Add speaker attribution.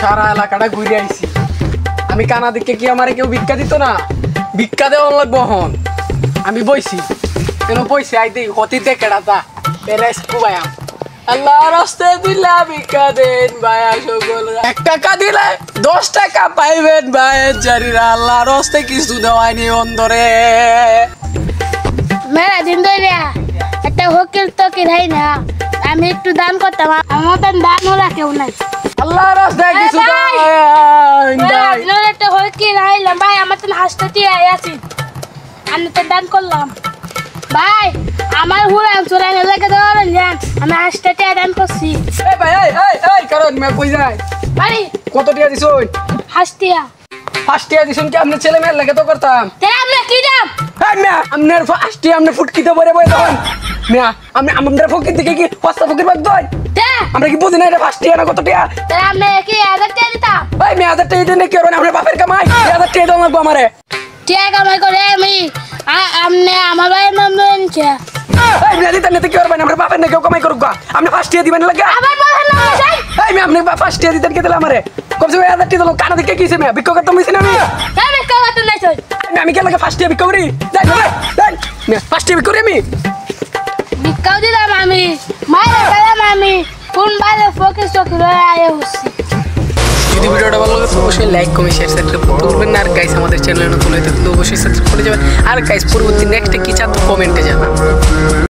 Speaker 1: সারা এলাকাটা ঘুরে আইছি। আমি কানা দিকে কি আমারে কেউ ভিক্ষা দিত না? ভিক্ষা দেওয়া লাগবো হন। আমি বইছি কেন বইছি আইতে হতিতে কেডাতা পেরেস কুবায়াম আল্লাহ রাস্তে দিলা ভিক্ষা দেন ভাইয়া সকল 1 টাকা দিলে 10 টাকা পাইবেন ভাই জারিরা আল্লাহ রাস্তে কিছু দেওয়াইনি অন্তরে
Speaker 2: মেলা দিন ধরে একটা হকির তকির হয় না আমি একটু দান করতাম আমার তো দান হলা কেউ নাই
Speaker 1: আল্লাহ রাস্তায় কিছু দেওয়াই
Speaker 2: একটা হকির আইলাম ভাই আমার তো হাসতে আছি আমি তো দান করলাম ভাই আমার হুড়ান চুরানো লেগে ধরেন যান আমি হাসতে দান করছি
Speaker 1: এই ভাই এই কারণ মে কই যায়
Speaker 2: আরে
Speaker 1: কত টাকা দিছুন
Speaker 2: হাসতিয়া
Speaker 1: 5 টাকা দিছুন কি আপনি ছেলে মেয়ের লাগে তো করতাম
Speaker 2: তে আমরা কি দাম
Speaker 1: এই মিয়া আপনার 5 টাকা আপনি ফুটকিতে পরে বই তখন মিয়া আমি আমাদের ফকির দিকে কি পস্তা ফকির বাদ দই
Speaker 2: তে
Speaker 1: আমরা কি বুঝি না এটা 5 টাকা না কত টাকা
Speaker 2: তে আমরা কি 1000 টাকা দিতাম
Speaker 1: ভাই মিয়া 1000 টাকা দিনে কি হবে না আপনার বাপের কামাই 1000 টাকা দাও লাগবো আমারে
Speaker 2: টাকা কামাই করে আমি আমনে আমার ভাই নামে নিছে
Speaker 1: এই মিয়া দিতে নিতে কি হবে না আপনার বাপের না কেউ কামাই করুক আমি 5 টাকা দিবেন লাগা
Speaker 2: আমার ভাই নামে যাই
Speaker 1: এই মিয়া আপনি 5 টাকা দিতেন কে দিলে আমারে কমসে কম 1000 টাকা দিলো কানা দিকে কিছে মিয়া বিক্ষ করতে মিছি না আমি
Speaker 2: আমি কামাতে নাই চল
Speaker 1: আমি কে লাগে 5 টাকা বিক্ষ করি যাই যাই মিয়া 5 টাকা বিক্ষ করি আমি
Speaker 2: বিকাও দিলাম আমি মায়ের গেলাম আমি কোন বাইরে ফোকাস করে আয়ে হচ্ছি
Speaker 1: যদি ভিডিওটা ভালো লাগে অবশ্যই লাইক কমেন্ট শেয়ার সাবস্ক্রাইব করতে ভুলবেন না আর গাইস আমাদের চ্যানেলে নতুন হয়ে থাকলে অবশ্যই সাবস্ক্রাইব করে যাবেন আর গাইস পরবর্তী নেক্সট কি চান কমেন্টে জানান